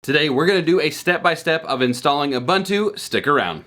Today we're going to do a step-by-step of installing Ubuntu. Stick around.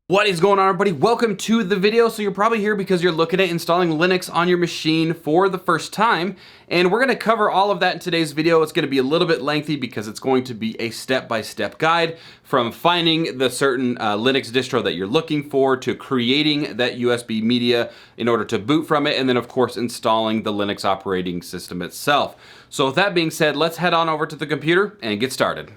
What is going on, everybody? Welcome to the video. So you're probably here because you're looking at installing Linux on your machine for the first time, and we're going to cover all of that in today's video. It's going to be a little bit lengthy because it's going to be a step-by-step guide from finding the certain Linux distro that you're looking for to creating that USB media in order to boot from it, and then of course installing the Linux operating system itself. So with that being said, let's head on over to the computer and get started.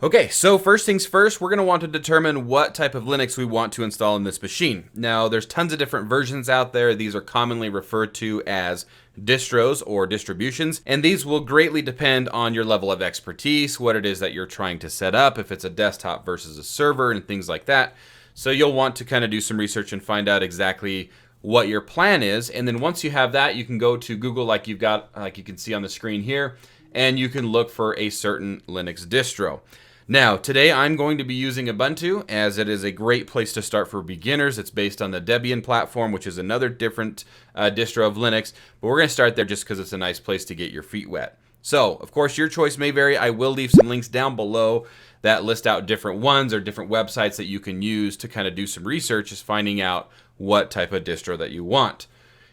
Okay, so first things first, we're going to want to determine what type of Linux we want to install in this machine. Now, there's tons of different versions out there. These are commonly referred to as distros or distributions, and these will greatly depend on your level of expertise, what it is that you're trying to set up, if it's a desktop versus a server, and things like that. So you'll want to kind of do some research and find out exactly what your plan is, and then once you have that, you can go to Google like you can see on the screen here, and you can look for a certain Linux distro. Now, today I'm going to be using Ubuntu as it is a great place to start for beginners. It's based on the Debian platform, which is another different distro of Linux, but we're going to start there just because it's a nice place to get your feet wet. So, of course, your choice may vary. I will leave some links down below that list out different ones or different websites that you can use to kind of do some research, is finding out what type of distro that you want.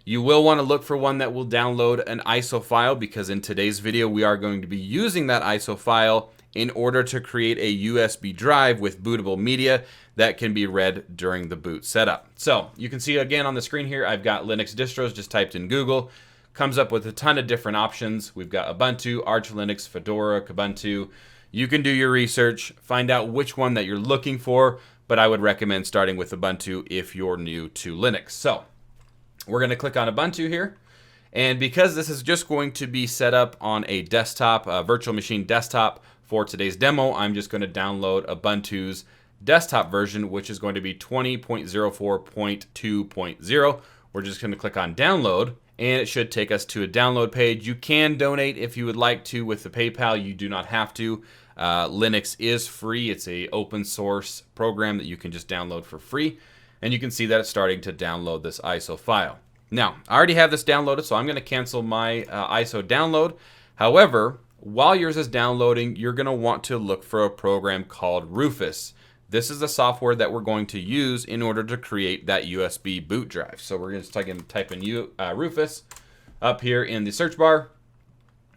You will want to look for one that will download an ISO file, because in today's video we are going to be using that ISO file in order to create a USB drive with bootable media that can be read during the boot setup. So you can see again on the screen here, I've got Linux distros just typed in Google. Comes up with a ton of different options. We've got Ubuntu, Arch Linux, Fedora, Kubuntu. You can do your research, find out which one that you're looking for, but I would recommend starting with Ubuntu if you're new to Linux. So we're going to click on Ubuntu here. And because this is just going to be set up on a desktop, a virtual machine desktop for today's demo, I'm just going to download Ubuntu's desktop version, which is going to be 20.04.2.0. We're just going to click on download, and it should take us to a download page. You can donate if you would like to with the PayPal. You do not have to. Linux is free. It's an open source program that you can just download for free. And you can see that it's starting to download this ISO file. Now, I already have this downloaded, so I'm going to cancel my ISO download. However, while yours is downloading, you're going to want to look for a program called Rufus. This is the software that we're going to use in order to create that USB boot drive. So we're going to type in Rufus up here in the search bar,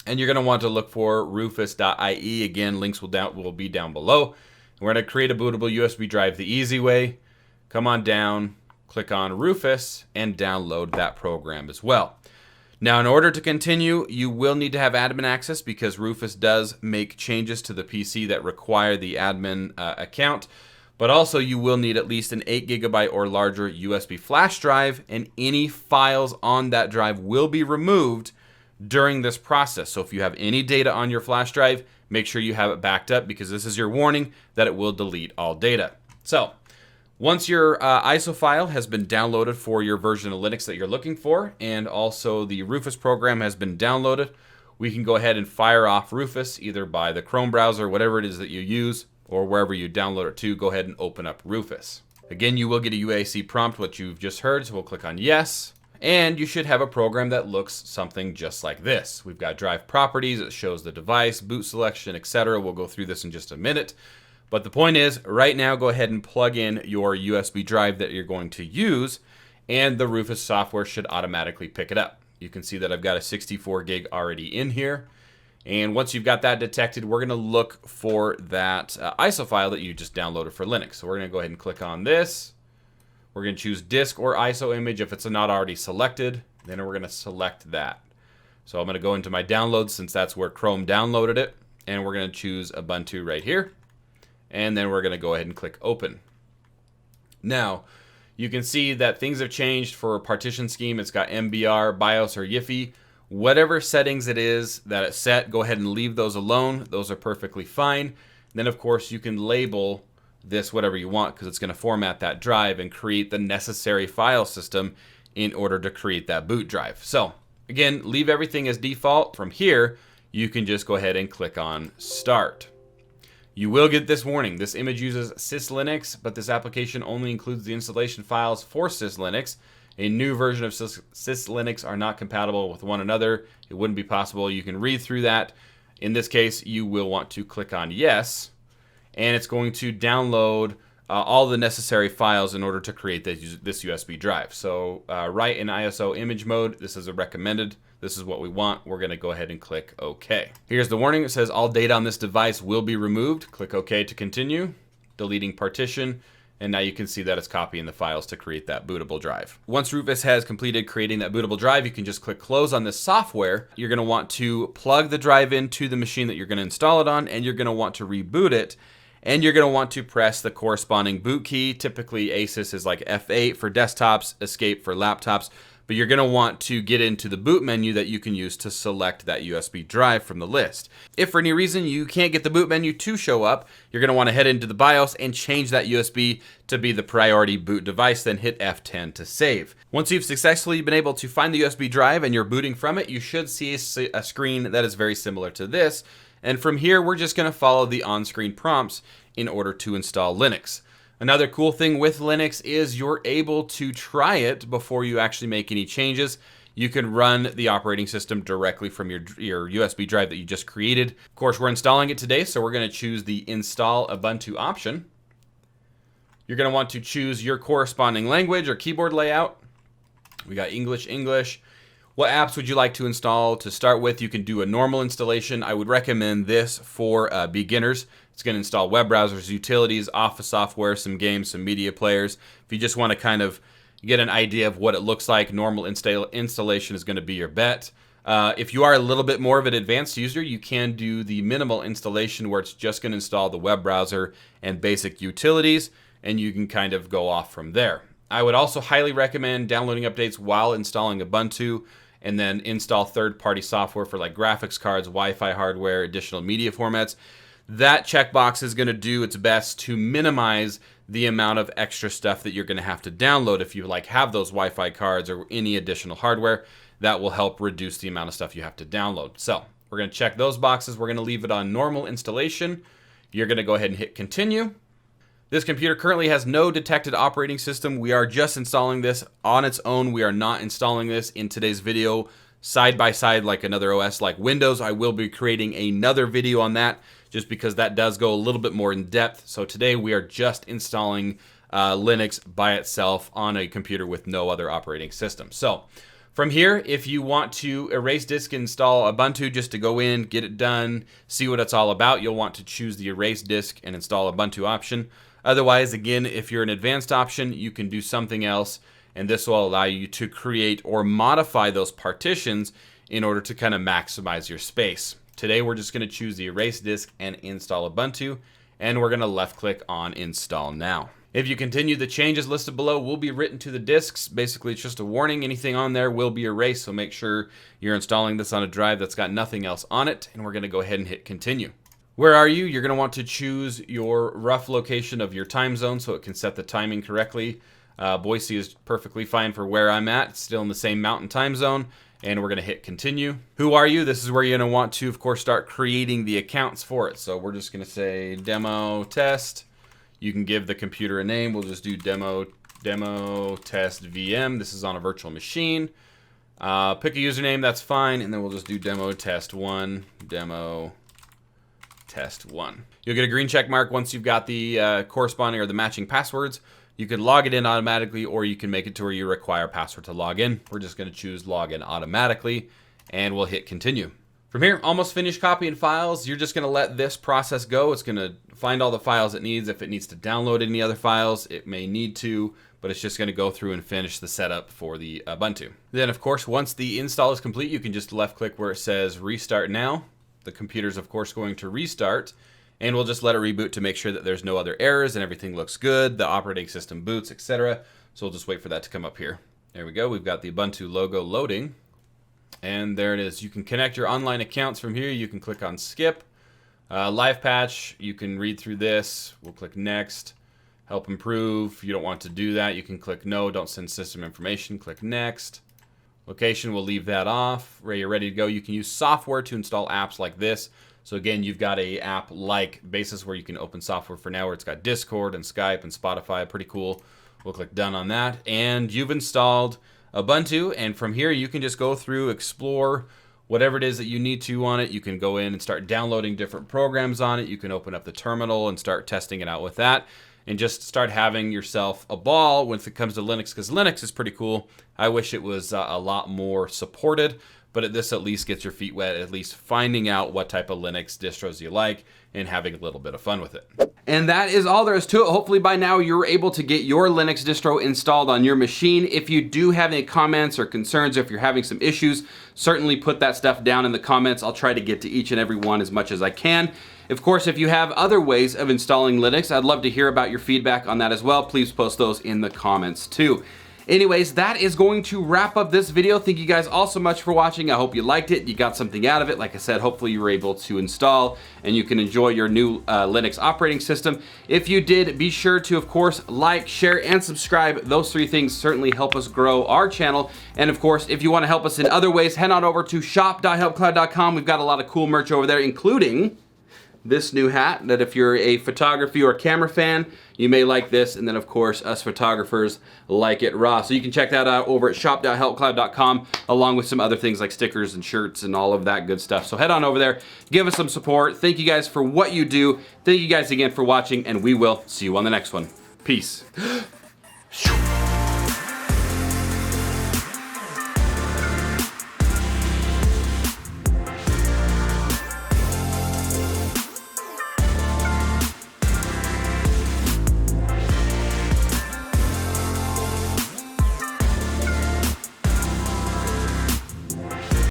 and you're going to want to look for rufus.ie. Again, links will be down below. We're going to create a bootable USB drive the easy way. Come on down, click on Rufus, and download that program as well. Now, in order to continue, you will need to have admin access, because Rufus does make changes to the PC that require the admin account. But also, you will need at least an 8 GB or larger USB flash drive, and any files on that drive will be removed during this process. So if you have any data on your flash drive, make sure you have it backed up, because this is your warning that it will delete all data. So once your ISO file has been downloaded for your version of Linux that you're looking for, and also the Rufus program has been downloaded, we can go ahead and fire off Rufus either by the Chrome browser, whatever it is that you use, or wherever you download it to. Go ahead and open up Rufus. Again, you will get a UAC prompt, what you've just heard, so we'll click on yes. And you should have a program that looks something just like this. We've got drive properties, it shows the device, boot selection, etc. We'll go through this in just a minute. But the point is, right now, go ahead and plug in your USB drive that you're going to use, and the Rufus software should automatically pick it up. You can see that I've got a 64 gig already in here. And once you've got that detected, we're going to look for that ISO file that you just downloaded for Linux. So we're going to go ahead and click on this. We're going to choose disk or ISO image if it's not already selected. Then we're going to select that. So I'm going to go into my downloads, since that's where Chrome downloaded it. And we're going to choose Ubuntu right here. And then we're going to go ahead and click open. Now, you can see that things have changed for partition scheme. It's got MBR, BIOS, or UEFI. Whatever settings it is that it's set, go ahead and leave those alone. Those are perfectly fine. And then, of course, you can label this whatever you want, because it's going to format that drive and create the necessary file system in order to create that boot drive. So, again, leave everything as default. From here, you can just go ahead and click on Start. You will get this warning. This image uses syslinux, but this application only includes the installation files for syslinux. A new version of syslinux are not compatible with one another. It wouldn't be possible. You can read through that. In this case, you will want to click on yes, and it's going to download all the necessary files in order to create this USB drive. So write in ISO image mode. This is a recommended. This is what we want. We're going to go ahead and click OK. Here's the warning. It says all data on this device will be removed. Click OK to continue. Deleting partition. And now you can see that it's copying the files to create that bootable drive. Once Rufus has completed creating that bootable drive, you can just click close on this software. You're going to want to plug the drive into the machine that you're going to install it on, and you're going to want to reboot it. And you're going to want to press the corresponding boot key. Typically, ASUS is like F8 for desktops, Escape for laptops. But you're going to want to get into the boot menu that you can use to select that USB drive from the list. If for any reason you can't get the boot menu to show up, you're going to want to head into the BIOS and change that USB to be the priority boot device, then hit F10 to save. Once you've successfully been able to find the USB drive and you're booting from it, you should see a screen that is very similar to this. And from here, we're just going to follow the on-screen prompts in order to install Linux. Another cool thing with Linux is you're able to try it before you actually make any changes. You can run the operating system directly from your USB drive that you just created. Of course, we're installing it today, so we're going to choose the Install Ubuntu option. You're going to want to choose your corresponding language or keyboard layout. We got English. What apps would you like to install? To start with, you can do a normal installation. I would recommend this for beginners. It's going to install web browsers, utilities, office software, some games, some media players. If you just want to kind of get an idea of what it looks like, normal installation is going to be your bet. If you are a little bit more of an advanced user, you can do the minimal installation where it's just going to install the web browser and basic utilities, and you can kind of go off from there. I would also highly recommend downloading updates while installing Ubuntu, and then install third-party software for like graphics cards, Wi-Fi hardware, additional media formats. That checkbox is going to do its best to minimize the amount of extra stuff that you're going to have to download if you like have those Wi-Fi cards or any additional hardware. That will help reduce the amount of stuff you have to download. So we're going to check those boxes. We're going to leave it on normal installation. You're going to go ahead and hit continue. This computer currently has no detected operating system. We are just installing this on its own. We are not installing this in today's video side by side like another OS like Windows. I will be creating another video on that just because that does go a little bit more in depth. So today we are just installing Linux by itself on a computer with no other operating system. So from here, if you want to erase disk and install Ubuntu just to go in, get it done, see what it's all about, you'll want to choose the erase disk and install Ubuntu option. Otherwise, again, if you're an advanced option, you can do something else, and this will allow you to create or modify those partitions in order to kind of maximize your space. Today, we're just going to choose the erase disk and install Ubuntu, and we're going to left click on install now. If you continue, the changes listed below will be written to the disks. Basically, it's just a warning. Anything on there will be erased, so make sure you're installing this on a drive that's got nothing else on it, and we're going to go ahead and hit continue. Where are you? You're going to want to choose your rough location of your time zone so it can set the timing correctly. Boise is perfectly fine for where I'm at. It's still in the same mountain time zone. And we're going to hit continue. Who are you? This is where you're going to want to, of course, start creating the accounts for it. So we're just going to say demo test. You can give the computer a name. We'll just do demo test VM. This is on a virtual machine. Pick a username. That's fine. And then we'll just do demo test 1. Demo test 1. You'll get a green check mark once you've got the corresponding or the matching passwords. You can log it in automatically, or you can make it to where you require a password to log in. We're just going to choose log in automatically, and we'll hit continue. From here, almost finished copying files. You're just going to let this process go. It's going to find all the files it needs. If it needs to download any other files, it may need to, but it's just going to go through and finish the setup for the Ubuntu. Then, of course, once the install is complete, you can just left click where it says restart now. The computer's, of course, going to restart. And we'll just let it reboot to make sure that there's no other errors and everything looks good, the operating system boots, etc. So we'll just wait for that to come up here. There we go. We've got the Ubuntu logo loading. And there it is. You can connect your online accounts from here. You can click on skip. Live patch, you can read through this. We'll click next. Help improve. If you don't want to do that, you can click no, don't send system information. Click next. Location, we'll leave that off. Where you're ready to go, you can use software to install apps like this. So again, you've got a app-like basis where you can open software for now where it's got Discord and Skype and Spotify. Pretty cool. We'll click done on that, and you've installed Ubuntu, and from here you can just go through, explore whatever it is that you need to on it. You can go in and start downloading different programs on it. You can open up the terminal and start testing it out with that, and just start having yourself a ball when it comes to Linux, because Linux is pretty cool. I wish it was a lot more supported, but this at least gets your feet wet, at least finding out what type of Linux distros you like and having a little bit of fun with it. And that is all there is to it. Hopefully by now you're able to get your Linux distro installed on your machine. If you do have any comments or concerns, or if you're having some issues, certainly put that stuff down in the comments. I'll try to get to each and every one as much as I can. Of course, if you have other ways of installing Linux, I'd love to hear about your feedback on that as well. Please post those in the comments too. Anyways, that is going to wrap up this video. Thank you guys all so much for watching. I hope you liked it. You got something out of it. Like I said, hopefully you were able to install and you can enjoy your new Linux operating system. If you did, be sure to, of course, like, share, and subscribe. Those three things certainly help us grow our channel. And of course, if you want to help us in other ways, head on over to shop.helpcloud.com. We've got a lot of cool merch over there, including this new hat that if you're a photography or camera fan, you may like this, and then of course us photographers like it raw. So you can check that out over at shop.helpcloud.com, along with some other things like stickers and shirts and all of that good stuff. So head on over there, give us some support. Thank you guys for what you do. Thank you guys again for watching, and we will see you on the next one. Peace.